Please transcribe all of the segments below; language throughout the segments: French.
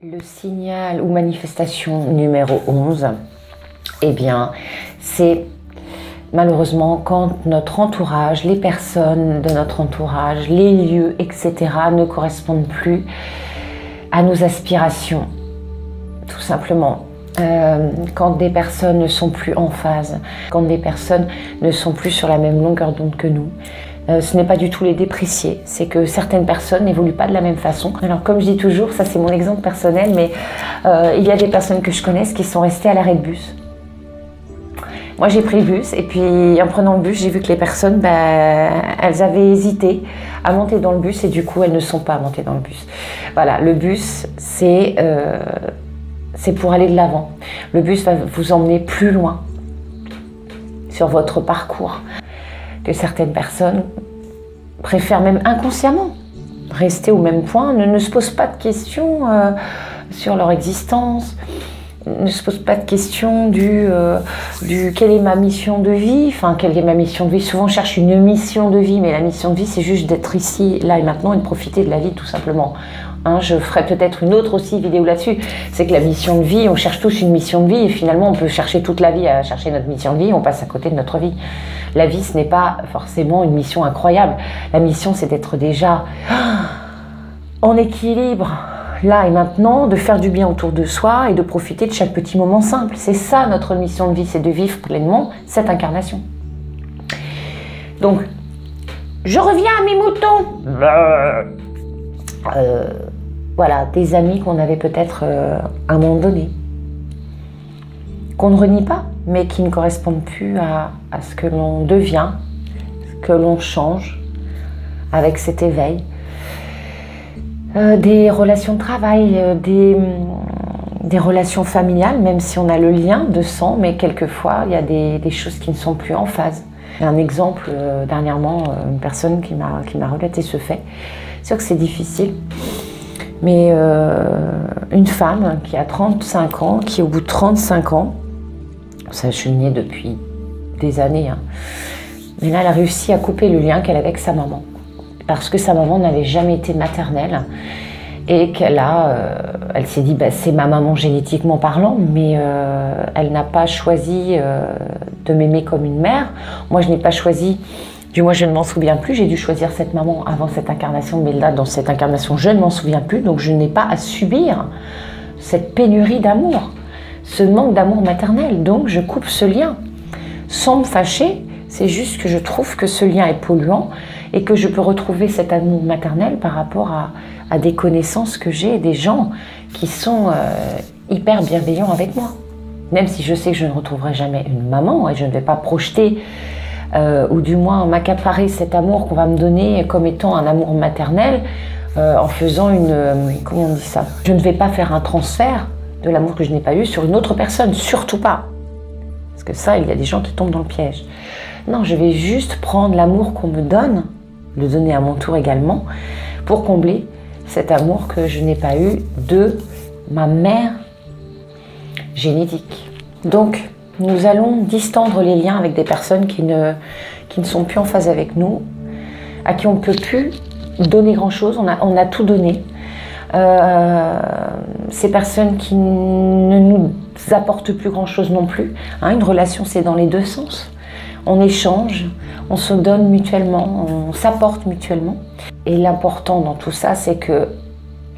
Le signal ou manifestation numéro 11, eh bien, c'est malheureusement quand notre entourage, les personnes de notre entourage, les lieux, etc. ne correspondent plus à nos aspirations, tout simplement. Quand des personnes ne sont plus en phase, quand des personnes ne sont plus sur la même longueur d'onde que nous. Ce n'est pas du tout les déprécier, c'est que certaines personnes n'évoluent pas de la même façon. Alors comme je dis toujours, ça c'est mon exemple personnel, mais il y a des personnes que je connaisse qui sont restées à l'arrêt de bus. Moi j'ai pris le bus et puis en prenant le bus, j'ai vu que les personnes, elles avaient hésité à monter dans le bus et du coup elles ne sont pas montées dans le bus. Voilà, le bus c'est pour aller de l'avant. Le bus va vous emmener plus loin sur votre parcours. Que certaines personnes préfèrent même inconsciemment rester au même point, ne se posent pas de questions sur leur existence, ne se posent pas de questions du quelle est ma mission de vie, enfin quelle est ma mission de vie. Souvent on cherche une mission de vie, mais la mission de vie c'est juste d'être ici, là et maintenant et de profiter de la vie tout simplement. Hein, je ferai peut-être une autre aussi vidéo là-dessus. C'est que la mission de vie, on cherche tous une mission de vie et finalement on peut chercher toute la vie à chercher notre mission de vie, on passe à côté de notre vie. La vie ce n'est pas forcément une mission incroyable. La mission c'est d'être déjà en équilibre là et maintenant, de faire du bien autour de soi et de profiter de chaque petit moment simple. C'est ça notre mission de vie, c'est de vivre pleinement cette incarnation. Donc, je reviens à mes moutons. Voilà, des amis qu'on avait peut-être à un moment donné, qu'on ne renie pas, mais qui ne correspondent plus à ce que l'on devient, ce que l'on change avec cet éveil. Des relations de travail, des relations familiales, même si on a le lien de sang, mais quelquefois il y a des choses qui ne sont plus en phase. Un exemple, dernièrement, une personne qui m'a relaté ce fait. C'est sûr que c'est difficile, mais une femme qui a 35 ans, qui au bout de 35 ans, ça je suis née depuis des années, hein, mais là elle a réussi à couper le lien qu'elle avait avec sa maman. Parce que sa maman n'avait jamais été maternelle et qu'elle s'est dit c'est ma maman génétiquement parlant, mais elle n'a pas choisi de m'aimer comme une mère. Moi je n'ai pas choisi, du moins je ne m'en souviens plus, j'ai dû choisir cette maman avant cette incarnation, mais là dans cette incarnation je ne m'en souviens plus, donc je n'ai pas à subir cette pénurie d'amour, ce manque d'amour maternel, donc je coupe ce lien sans me fâcher. C'est juste que je trouve que ce lien est polluant et que je peux retrouver cet amour maternel par rapport à des connaissances que j'ai, des gens qui sont hyper bienveillants avec moi. Même si je sais que je ne retrouverai jamais une maman et je ne vais pas projeter ou du moins m'accaparer cet amour qu'on va me donner comme étant un amour maternel en faisant comment on dit ça? Je ne vais pas faire un transfert de l'amour que je n'ai pas eu sur une autre personne, surtout pas. Parce que ça, il y a des gens qui tombent dans le piège. Non, je vais juste prendre l'amour qu'on me donne, le donner à mon tour également, pour combler cet amour que je n'ai pas eu de ma mère génétique. Donc, nous allons distendre les liens avec des personnes qui ne sont plus en phase avec nous, à qui on ne peut plus donner grand-chose, on a tout donné. Ces personnes qui ne nous apportent plus grand-chose non plus. Hein, une relation, c'est dans les deux sens. On échange, on se donne mutuellement, on s'apporte mutuellement. Et l'important dans tout ça, c'est que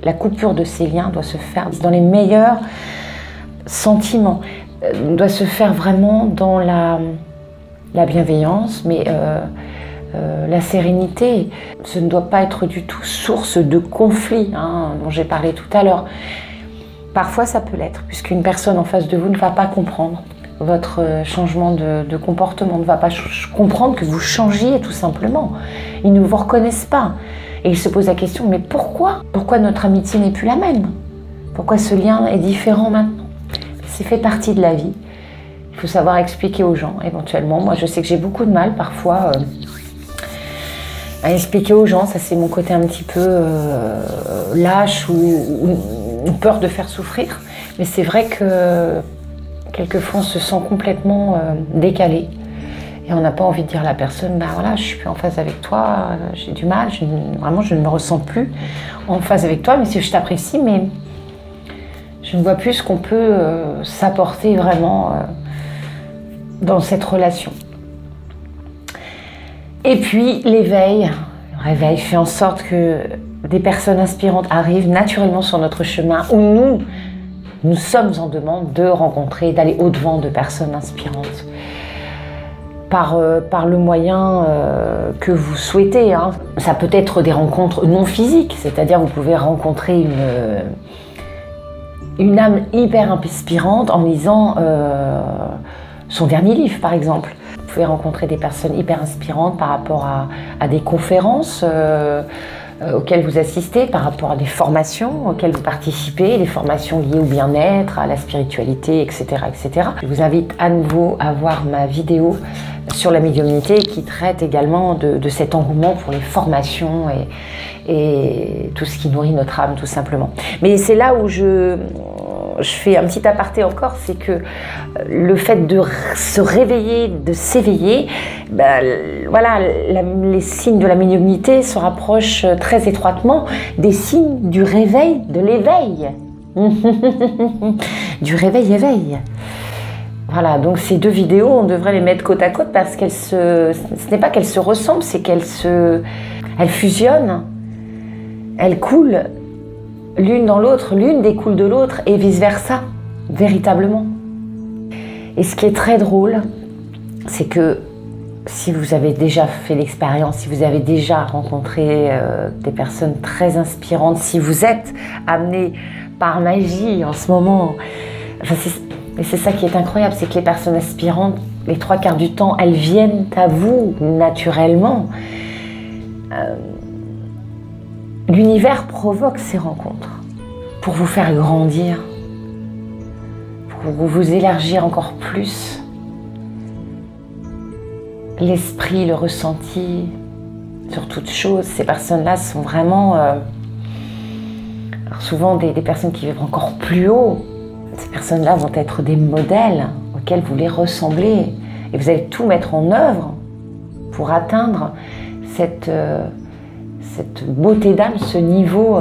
la coupure de ces liens doit se faire dans les meilleurs sentiments, doit se faire vraiment dans la bienveillance, mais la sérénité. Ce ne doit pas être du tout source de conflit, hein, dont j'ai parlé tout à l'heure. Parfois, ça peut l'être, puisqu'une personne en face de vous ne va pas comprendre votre changement de comportement, ne va pas comprendre que vous changiez tout simplement. Ils ne vous reconnaissent pas. Et ils se posent la question, mais pourquoi? Pourquoi notre amitié n'est plus la même? Pourquoi ce lien est différent maintenant? C'est fait partie de la vie. Il faut savoir expliquer aux gens, éventuellement. Moi, je sais que j'ai beaucoup de mal, parfois, à expliquer aux gens. Ça, c'est mon côté un petit peu lâche ou peur de faire souffrir. Mais c'est vrai que quelquefois, on se sent complètement décalé. Et on n'a pas envie de dire à la personne, bah voilà, je suis plus en phase avec toi, j'ai du mal, vraiment je ne me ressens plus en phase avec toi, mais si je t'apprécie, mais Je ne vois plus ce qu'on peut s'apporter vraiment dans cette relation. Et puis l'éveil. Le réveil fait en sorte que des personnes inspirantes arrivent naturellement sur notre chemin où nous sommes en demande de rencontrer, d'aller au-devant de personnes inspirantes. Par le moyen que vous souhaitez. Hein. Ça peut être des rencontres non physiques, c'est-à-dire vous pouvez rencontrer une âme hyper inspirante en lisant son dernier livre, par exemple. Vous pouvez rencontrer des personnes hyper inspirantes par rapport à des conférences auxquelles vous assistez, par rapport à des formations auxquelles vous participez, des formations liées au bien-être, à la spiritualité, etc., etc. Je vous invite à nouveau à voir ma vidéo sur la médiumnité qui traite également de cet engouement pour les formations et tout ce qui nourrit notre âme, tout simplement. Mais c'est là où je fais un petit aparté encore, c'est que le fait de se réveiller, de s'éveiller, ben, voilà, les signes de la médiumnité se rapprochent très étroitement des signes du réveil, de l'éveil. Du réveil-éveil. Voilà, donc ces deux vidéos, on devrait les mettre côte à côte parce ce n'est pas qu'elles se ressemblent, c'est qu'elles fusionnent, elles coulent l'une dans l'autre, l'une découle de l'autre et vice-versa, véritablement. Et ce qui est très drôle, c'est que si vous avez déjà fait l'expérience, si vous avez déjà rencontré des personnes très inspirantes, si vous êtes amené par magie en ce moment, enfin, et c'est ça qui est incroyable, c'est que les personnes inspirantes, les 3/4 du temps, elles viennent à vous naturellement. L'univers provoque ces rencontres pour vous faire grandir, pour vous élargir encore plus l'esprit, le ressenti sur toute chose. Ces personnes-là sont vraiment souvent des personnes qui vivent encore plus haut. Ces personnes-là vont être des modèles auxquels vous les ressemblez et vous allez tout mettre en œuvre pour atteindre cette beauté d'âme, ce niveau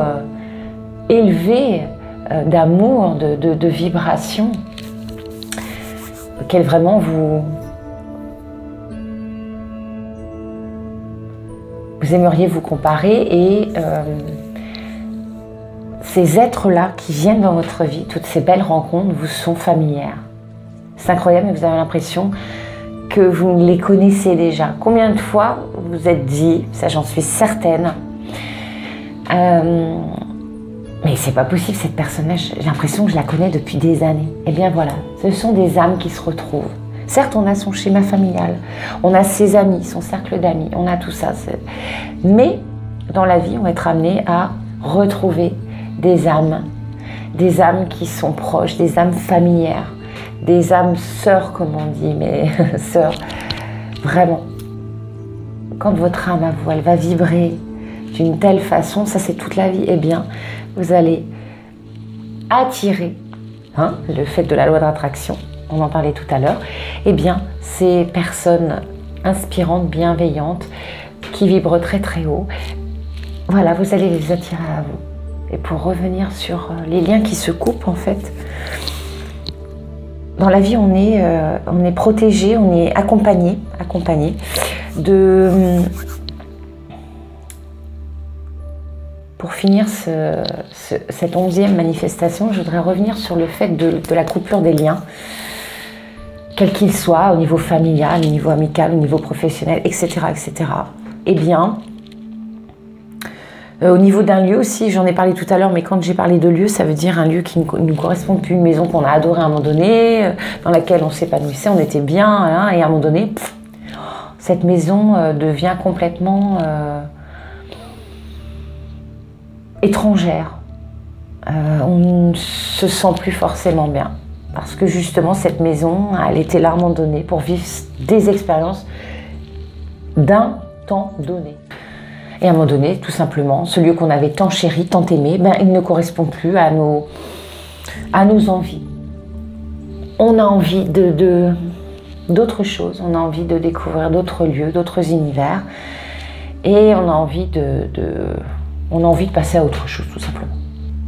élevé d'amour, de vibration auquel vraiment vous aimeriez vous comparer et ces êtres-là qui viennent dans votre vie, toutes ces belles rencontres vous sont familières. C'est incroyable, mais vous avez l'impression que vous les connaissez déjà. Combien de fois vous vous êtes dit, ça j'en suis certaine, mais c'est pas possible, cette personne-là, j'ai l'impression que je la connais depuis des années. Eh bien voilà, ce sont des âmes qui se retrouvent. Certes, on a son schéma familial, on a ses amis, son cercle d'amis, on a tout ça. Mais dans la vie, on va être amené à retrouver des âmes qui sont proches, des âmes familières, des âmes sœurs, comme on dit, mais sœurs, vraiment. Quand votre âme à vous, elle va vibrer d'une telle façon, ça c'est toute la vie, eh bien, vous allez attirer, le fait de la loi d'attraction, on en parlait tout à l'heure, eh bien, ces personnes inspirantes, bienveillantes, qui vibrent très très haut, voilà, vous allez les attirer à vous. Et pour revenir sur les liens qui se coupent, en fait, dans la vie, on est protégé, on est accompagné de... Pour finir cette 11e manifestation, je voudrais revenir sur le fait de la coupure des liens, quel qu'il soit, au niveau familial, au niveau amical, au niveau professionnel, etc. etc. Eh bien, au niveau d'un lieu aussi, j'en ai parlé tout à l'heure, mais quand j'ai parlé de lieu, ça veut dire un lieu qui ne nous correspond plus, une maison qu'on a adorée à un moment donné, dans laquelle on s'épanouissait, on était bien, et à un moment donné, cette maison devient complètement étrangère. On ne se sent plus forcément bien. Parce que justement, cette maison, elle était là à un moment donné pour vivre des expériences d'un temps donné. Et à un moment donné, tout simplement, ce lieu qu'on avait tant chéri, tant aimé, il ne correspond plus à nos envies. On a envie d'autres choses, on a envie de découvrir d'autres lieux, d'autres univers. Et on a envie de passer à autre chose, tout simplement.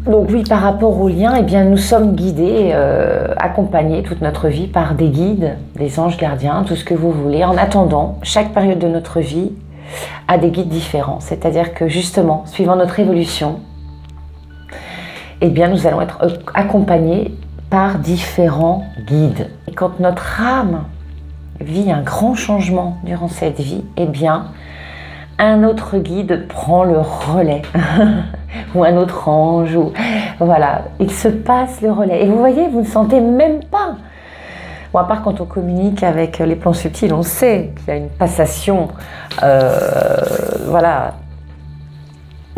Donc oui, par rapport aux liens, eh bien, nous sommes guidés, accompagnés toute notre vie par des guides, des anges gardiens, tout ce que vous voulez. En attendant, chaque période de notre vie a des guides différents. C'est-à-dire que justement, suivant notre évolution, eh bien, nous allons être accompagnés par différents guides. Et quand notre âme vit un grand changement durant cette vie, eh bien, un autre guide prend le relais, ou un autre ange, ou voilà, il se passe le relais. Et vous voyez, vous ne sentez même pas. Bon, à part quand on communique avec les plans subtils, on sait qu'il y a une passation, voilà,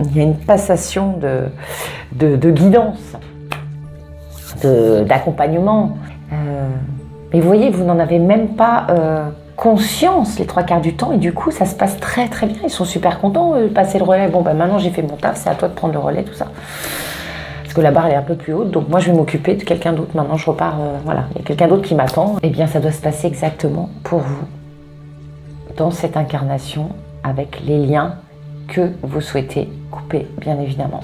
il y a une passation de guidance, d'accompagnement. Mais vous voyez, vous n'en avez même pas conscience les 3/4 du temps, et du coup ça se passe très très bien. Ils sont super contents de passer le relais. Bon ben maintenant j'ai fait mon taf, c'est à toi de prendre le relais, tout ça, parce que la barre elle est un peu plus haute, donc moi je vais m'occuper de quelqu'un d'autre. Maintenant je repars, voilà, il y a quelqu'un d'autre qui m'attend. Et bien ça doit se passer exactement pour vous dans cette incarnation, avec les liens que vous souhaitez couper, bien évidemment.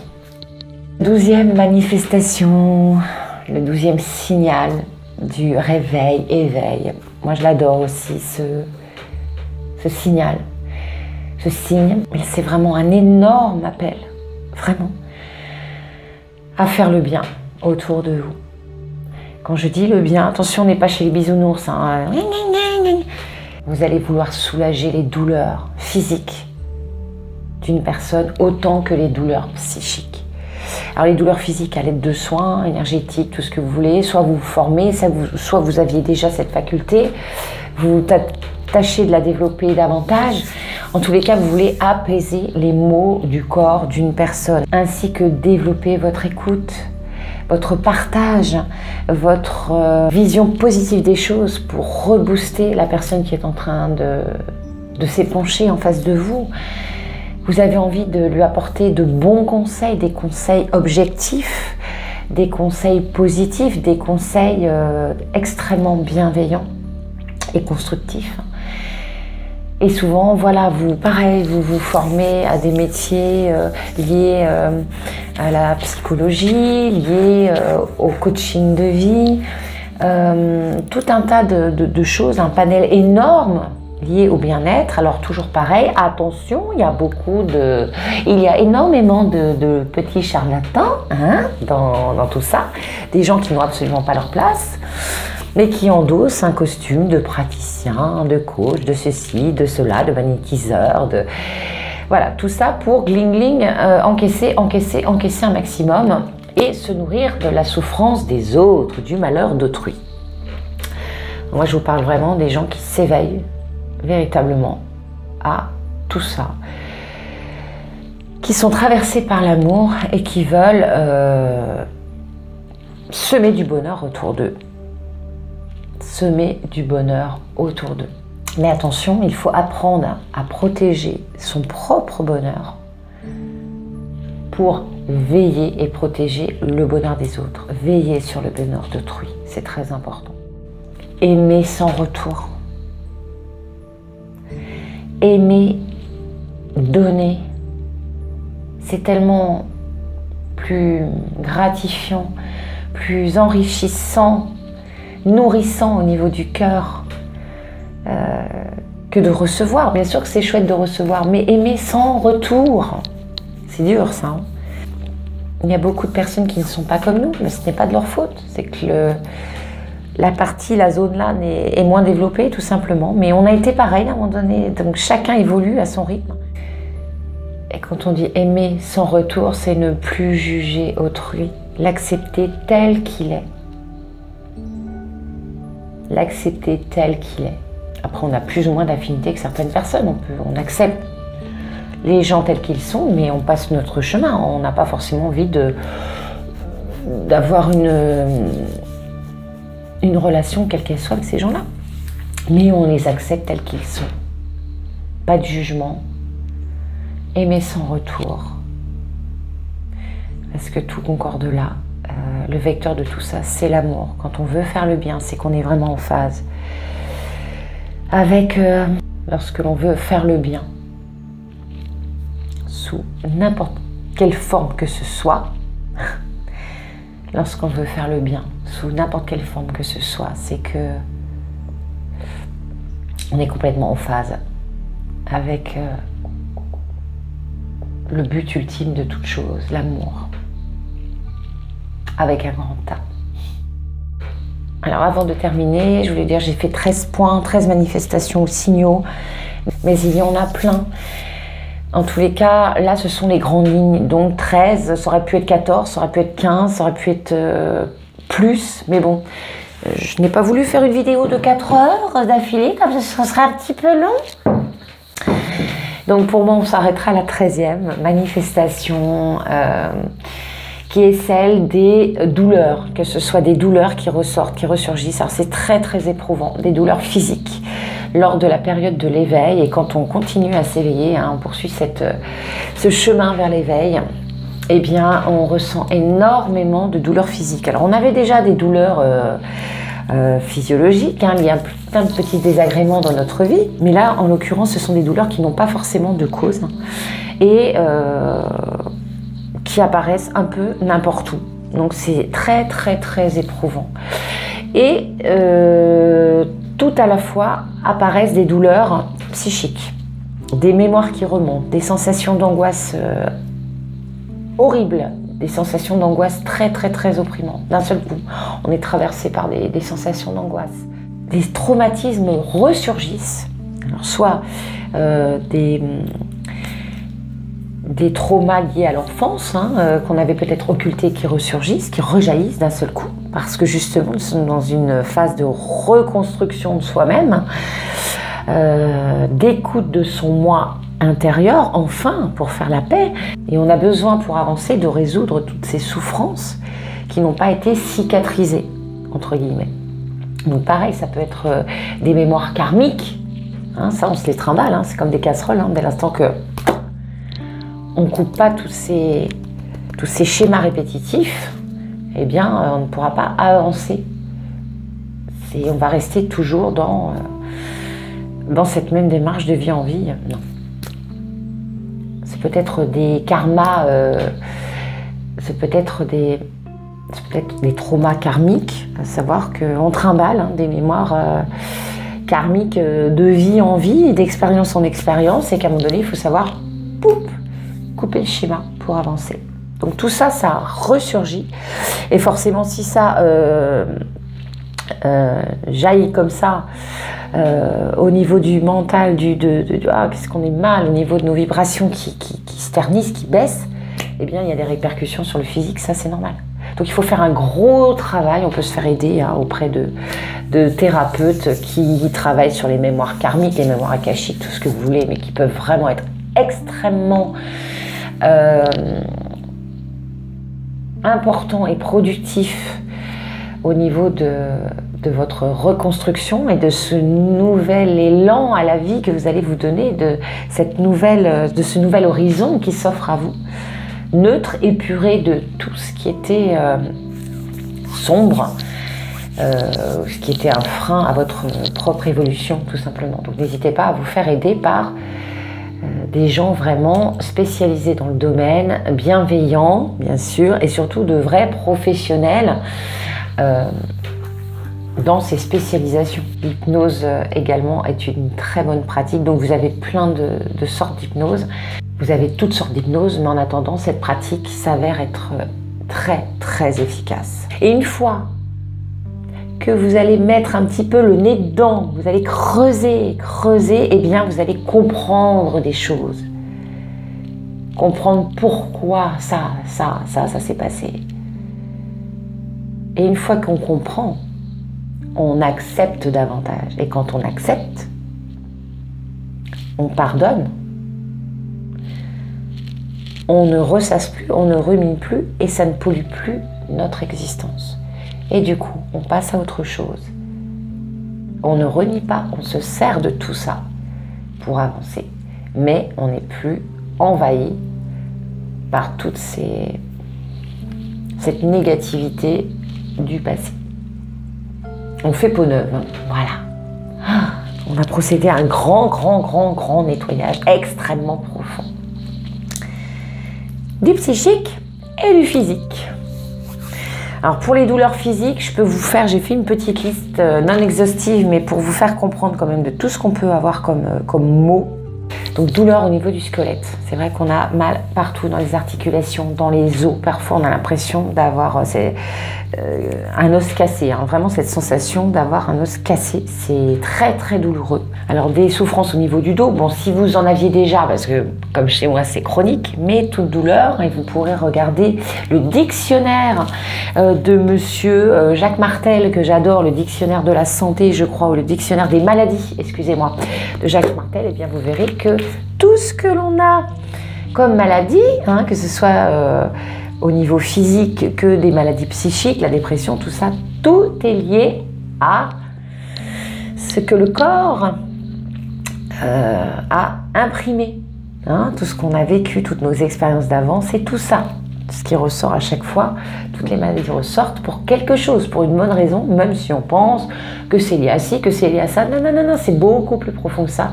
12e manifestation, le 12e signal du réveil, éveil. Moi je l'adore aussi, ce signal, ce signe. C'est vraiment un énorme appel, vraiment, à faire le bien autour de vous. Quand je dis le bien, attention, on n'est pas chez les bisounours, hein. Vous allez vouloir soulager les douleurs physiques d'une personne autant que les douleurs psychiques. Alors les douleurs physiques à l'aide de soins énergétiques, tout ce que vous voulez, soit vous vous formez, soit vous aviez déjà cette faculté, vous tâchez de la développer davantage. En tous les cas, vous voulez apaiser les maux du corps d'une personne, ainsi que développer votre écoute, votre partage, votre vision positive des choses pour rebooster la personne qui est en train de s'épancher en face de vous. Vous avez envie de lui apporter de bons conseils, des conseils objectifs, des conseils positifs, des conseils extrêmement bienveillants et constructifs. Et souvent, voilà, pareil, vous vous formez à des métiers liés à la psychologie, liés au coaching de vie, tout un tas de choses, un panel énorme lié au bien-être. Alors toujours pareil, attention, il y a énormément de petits charlatans, hein, dans tout ça, des gens qui n'ont absolument pas leur place, mais qui endossent un costume de praticien, de coach, de ceci, de cela, de magnétiseur, voilà, tout ça pour gling-gling, encaisser un maximum et se nourrir de la souffrance des autres, du malheur d'autrui. Moi, je vous parle vraiment des gens qui s'éveillent véritablement à tout ça, qui sont traversés par l'amour et qui veulent semer du bonheur autour d'eux. Semer du bonheur autour d'eux. Mais attention, il faut apprendre à protéger son propre bonheur pour veiller et protéger le bonheur des autres. Veiller sur le bonheur d'autrui, c'est très important. Aimer sans retour. Aimer, donner, c'est tellement plus gratifiant, plus enrichissant, nourrissant au niveau du cœur que de recevoir. Bien sûr que c'est chouette de recevoir, mais aimer sans retour, c'est dur ça. Hein. Il y a beaucoup de personnes qui ne sont pas comme nous, mais ce n'est pas de leur faute. C'est que la zone là est moins développée tout simplement. Mais on a été pareil à un moment donné, donc chacun évolue à son rythme. Et quand on dit aimer sans retour, c'est ne plus juger autrui, l'accepter tel qu'il est. L'accepter tel qu'il est. Après, on a plus ou moins d'affinité que certaines personnes. On accepte les gens tels qu'ils sont, mais on passe notre chemin. On n'a pas forcément envie d'avoir une relation, quelle qu'elle soit, avec ces gens-là. Mais on les accepte tels qu'ils sont. Pas de jugement. Aimer sans retour. Parce que tout concorde là. Le vecteur de tout ça, c'est l'amour. Quand on veut faire le bien, c'est qu'on est vraiment en phase avec lorsque l'on veut faire le bien, sous n'importe quelle forme que ce soit, lorsqu'on veut faire le bien, sous n'importe quelle forme que ce soit, c'est que on est complètement en phase avec le but ultime de toute chose, l'amour, avec un grand A. Alors avant de terminer, je voulais dire, j'ai fait 13 points, 13 manifestations ou signaux, mais il y en a plein. En tous les cas, là, ce sont les grandes lignes. Donc 13, ça aurait pu être 14, ça aurait pu être 15, ça aurait pu être plus. Mais bon, je n'ai pas voulu faire une vidéo de 4 heures d'affilée, comme ça serait un petit peu long. Donc pour moi, on s'arrêtera à la 13e manifestation, qui est celle des douleurs, que ce soit des douleurs qui ressortent, qui ressurgissent. Alors c'est très très éprouvant, des douleurs physiques lors de la période de l'éveil, et quand on continue à s'éveiller, hein, on poursuit ce chemin vers l'éveil, eh bien on ressent énormément de douleurs physiques. Alors on avait déjà des douleurs physiologiques, hein, il y a plein de petits désagréments dans notre vie, mais là en l'occurrence ce sont des douleurs qui n'ont pas forcément de cause, hein, et qui apparaissent un peu n'importe où. Donc c'est très très très éprouvant. Et tout à la fois apparaissent des douleurs psychiques, des mémoires qui remontent, des sensations d'angoisse horribles, des sensations d'angoisse très très très opprimantes. D'un seul coup, on est traversé par des sensations d'angoisse. Des traumatismes ressurgissent, alors soit des traumas liés à l'enfance, hein, qu'on avait peut-être occultés, qui ressurgissent, qui rejaillissent d'un seul coup, parce que justement nous sommes dans une phase de reconstruction de soi-même, d'écoute de son moi intérieur, enfin, pour faire la paix. Et on a besoin, pour avancer, de résoudre toutes ces souffrances qui n'ont pas été cicatrisées, entre guillemets. Donc pareil, ça peut être des mémoires karmiques, hein, ça on se les trimballe, hein, c'est comme des casseroles, hein, dès l'instant que on ne coupe pas tous ces schémas répétitifs, eh bien, on ne pourra pas avancer. On va rester toujours dans cette même démarche de vie en vie. Non. C'est peut-être des karmas, c'est peut-être des traumas karmiques, à savoir qu'on trimballe, hein, des mémoires karmiques de vie en vie, d'expérience en expérience, et qu'à un moment donné, il faut savoir, poup, couper le schéma pour avancer. Donc tout ça, ça ressurgit. Et forcément, si ça jaillit comme ça, au niveau du mental, qu'est-ce qu'on est mal, au niveau de nos vibrations qui se ternissent, qui baissent, eh bien, il y a des répercussions sur le physique, ça c'est normal. Donc il faut faire un gros travail, on peut se faire aider, hein, auprès de thérapeutes qui travaillent sur les mémoires karmiques, les mémoires akashiques, tout ce que vous voulez, mais qui peuvent vraiment être extrêmement important et productif au niveau de votre reconstruction et de ce nouvel élan à la vie que vous allez vous donner, de ce nouvel horizon qui s'offre à vous, neutre, épuré de tout ce qui était sombre, ce qui était un frein à votre propre évolution, tout simplement. Donc n'hésitez pas à vous faire aider par des gens vraiment spécialisés dans le domaine, bienveillants bien sûr, et surtout de vrais professionnels dans ces spécialisations. L'hypnose également est une très bonne pratique, donc vous avez plein de sortes d'hypnose, vous avez toutes sortes d'hypnose, mais en attendant, cette pratique s'avère être très très efficace. Et une fois que vous allez mettre un petit peu le nez dedans, vous allez creuser, et bien vous allez comprendre des choses. Comprendre pourquoi ça s'est passé. Et une fois qu'on comprend, on accepte davantage. Et quand on accepte, on pardonne. On ne ressasse plus, on ne rumine plus, et ça ne pollue plus notre existence. Et du coup, on passe à autre chose. On ne renie pas, on se sert de tout ça pour avancer. Mais on n'est plus envahi par toute cette négativité du passé. On fait peau neuve, hein. Voilà. On a procédé à un grand nettoyage extrêmement profond. Du psychique et du physique. Alors pour les douleurs physiques, je peux vous faire, j'ai fait une petite liste non exhaustive, mais pour vous faire comprendre quand même de tout ce qu'on peut avoir comme mots. Donc douleur au niveau du squelette, c'est vrai qu'on a mal partout dans les articulations, dans les os, parfois on a l'impression d'avoir un os cassé, hein. Vraiment cette sensation d'avoir un os cassé, c'est très très douloureux. Alors des souffrances au niveau du dos, bon si vous en aviez déjà, parce que comme chez moi c'est chronique, mais toute douleur, et vous pourrez regarder le dictionnaire de monsieur Jacques Martel, que j'adore, le dictionnaire de la santé je crois, ou le dictionnaire des maladies, excusez-moi, de Jacques Martel, et bien vous verrez que tout ce que l'on a comme maladie, hein, que ce soit au niveau physique que des maladies psychiques, la dépression, tout ça, tout est lié à ce que le corps a imprimé. Hein, tout ce qu'on a vécu, toutes nos expériences d'avant, c'est tout ça. Ce qui ressort à chaque fois, toutes les maladies ressortent pour quelque chose, pour une bonne raison, même si on pense que c'est lié à ci, que c'est lié à ça. Non, non, non, non, c'est beaucoup plus profond que ça.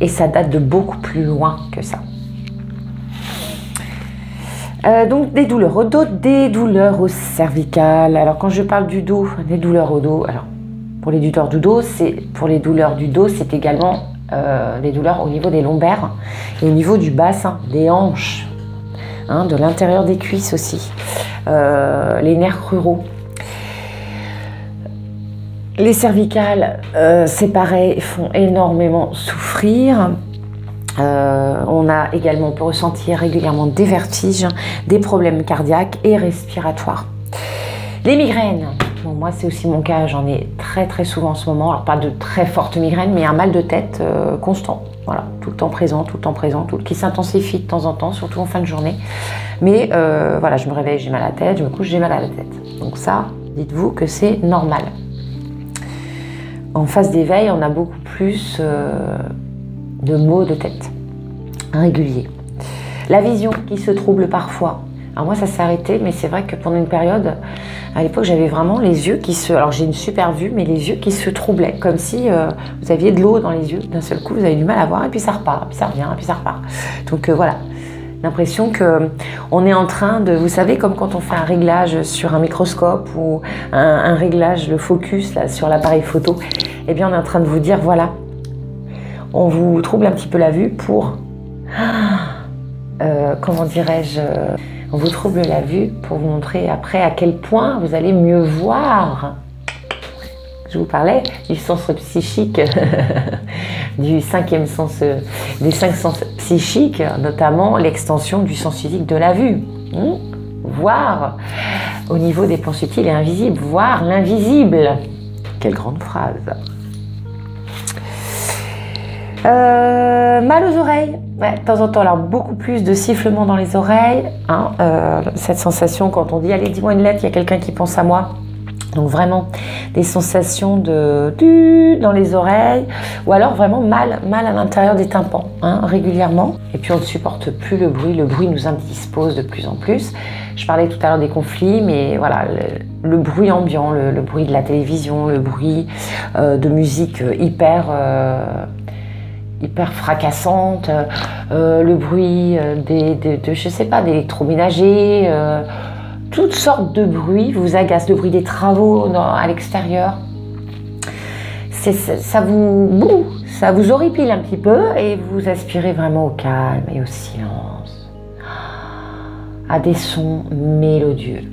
Et ça date de beaucoup plus loin que ça. Donc des douleurs au dos, des douleurs au cervical. Alors quand je parle du dos, des douleurs au dos, alors pour les douleurs du dos, c'est également des douleurs au niveau des lombaires et au niveau du bassin, des hanches, hein, de l'intérieur des cuisses aussi, les nerfs cruraux. Les cervicales, c'est pareil, font énormément souffrir. On peut ressentir régulièrement des vertiges, des problèmes cardiaques et respiratoires. Les migraines, bon, moi c'est aussi mon cas, j'en ai très très souvent en ce moment, alors pas de très fortes migraines, mais un mal de tête constant, voilà, tout le temps présent, qui s'intensifie de temps en temps, surtout en fin de journée. Mais voilà, je me réveille, j'ai mal à la tête, je me couche, j'ai mal à la tête. Donc ça, dites-vous que c'est normal. En phase d'éveil, on a beaucoup plus de maux de tête réguliers. La vision qui se trouble parfois. Alors moi ça s'est arrêté, mais c'est vrai que pendant une période, à l'époque j'avais vraiment les yeux qui se... Alors j'ai une super vue, mais les yeux qui se troublaient, comme si vous aviez de l'eau dans les yeux. D'un seul coup vous avez du mal à voir, et puis ça repart, puis ça revient, puis ça repart. Donc voilà, l'impression qu'on est en train de... Vous savez, comme quand on fait un réglage sur un microscope, ou un réglage, le focus là, sur l'appareil photo, eh bien on est en train de vous dire, voilà, on vous trouble un petit peu la vue pour... comment dirais-je, on vous trouble la vue pour vous montrer après à quel point vous allez mieux voir. Je vous parlais du sens psychique, du cinquième sens, des 5 sens psychiques, notamment l'extension du sens physique de la vue. Voir au niveau des plans subtils et invisibles, voir l'invisible. Quelle grande phrase. Mal aux oreilles, ouais, de temps en temps, alors beaucoup plus de sifflements dans les oreilles, hein, cette sensation quand on dit allez dis-moi une lettre, il y a quelqu'un qui pense à moi, donc vraiment des sensations de dans les oreilles, ou alors vraiment mal à l'intérieur des tympans, hein, régulièrement, et puis on ne supporte plus le bruit nous indispose de plus en plus. Je parlais tout à l'heure des conflits, mais voilà, le bruit ambiant, le bruit de la télévision, le bruit de musique hyper fracassante, le bruit je sais pas, d'électroménager, toutes sortes de bruits vous agacent, le bruit des travaux à l'extérieur. Ça vous horripile un petit peu et vous aspirez vraiment au calme et au silence, à des sons mélodieux,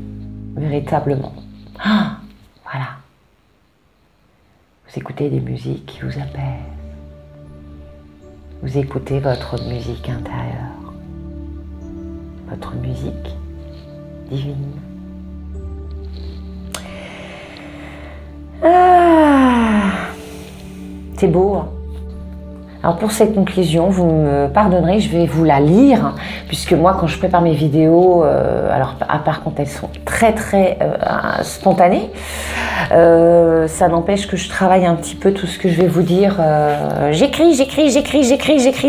véritablement. Voilà. Vous écoutez des musiques qui vous apaisent. Vous écoutez votre musique intérieure, votre musique divine. C'est beau, hein? Alors pour cette conclusion, vous me pardonnerez, je vais vous la lire, puisque moi quand je prépare mes vidéos, alors à part quand elles sont très spontanées, ça n'empêche que je travaille un petit peu tout ce que je vais vous dire. J'écris,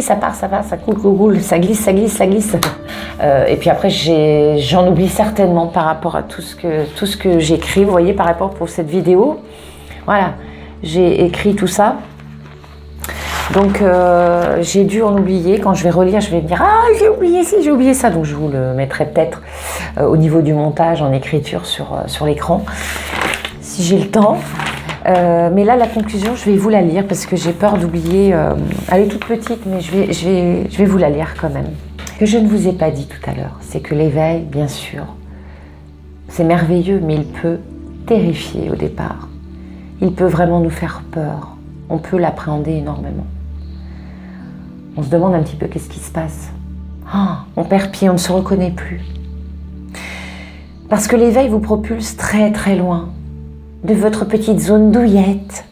ça part, ça coule, ça glisse. Et puis après j'en oublie certainement par rapport à tout ce que j'écris. Vous voyez, par rapport pour cette vidéo, voilà, j'ai écrit tout ça. Donc j'ai dû en oublier. Quand je vais relire, je vais me dire ah j'ai oublié ci, j'ai oublié ça. Donc je vous le mettrai peut-être au niveau du montage en écriture sur l'écran si j'ai le temps. Mais là la conclusion je vais vous la lire parce que j'ai peur d'oublier. Elle est toute petite mais je vais vous la lire quand même. Ce que je ne vous ai pas dit tout à l'heure, c'est que l'éveil, bien sûr, c'est merveilleux, mais il peut terrifier au départ. Il peut vraiment nous faire peur. On peut l'appréhender énormément. On se demande un petit peu qu'est-ce qui se passe. Oh, on perd pied, on ne se reconnaît plus. Parce que l'éveil vous propulse très très loin de votre petite zone douillette,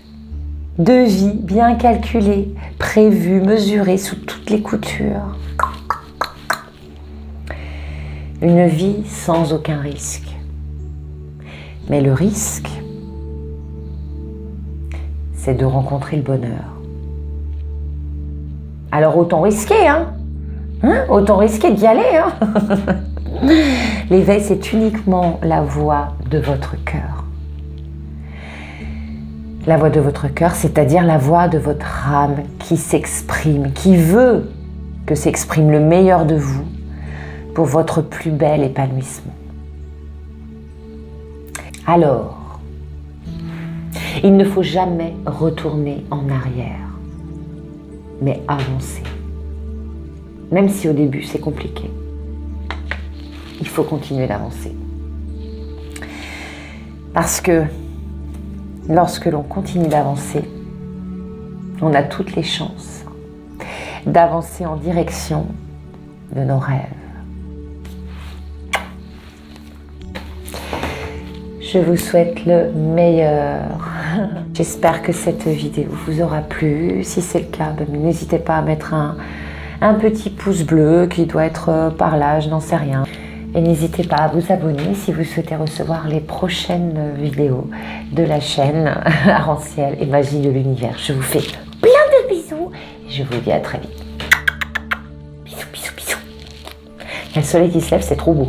de vie bien calculée, prévue, mesurée sous toutes les coutures. Une vie sans aucun risque. Mais le risque, c'est de rencontrer le bonheur. Alors autant risquer, hein, autant risquer d'y aller. Hein. L'éveil, c'est uniquement la voix de votre cœur. La voix de votre cœur, c'est-à-dire la voix de votre âme qui s'exprime, qui veut que s'exprime le meilleur de vous pour votre plus bel épanouissement. Alors, il ne faut jamais retourner en arrière, mais avancer. Même si au début c'est compliqué, il faut continuer d'avancer. Parce que lorsque l'on continue d'avancer, on a toutes les chances d'avancer en direction de nos rêves. Je vous souhaite le meilleur. J'espère que cette vidéo vous aura plu. Si c'est le cas, n'hésitez pas à mettre un petit pouce bleu qui doit être par là, je n'en sais rien. Et n'hésitez pas à vous abonner si vous souhaitez recevoir les prochaines vidéos de la chaîne Arc-en-Ciel et Magie de l'Univers. Je vous fais plein de bisous et je vous dis à très vite. Bisous, bisous, bisous. Il y a le soleil qui se lève, c'est trop beau.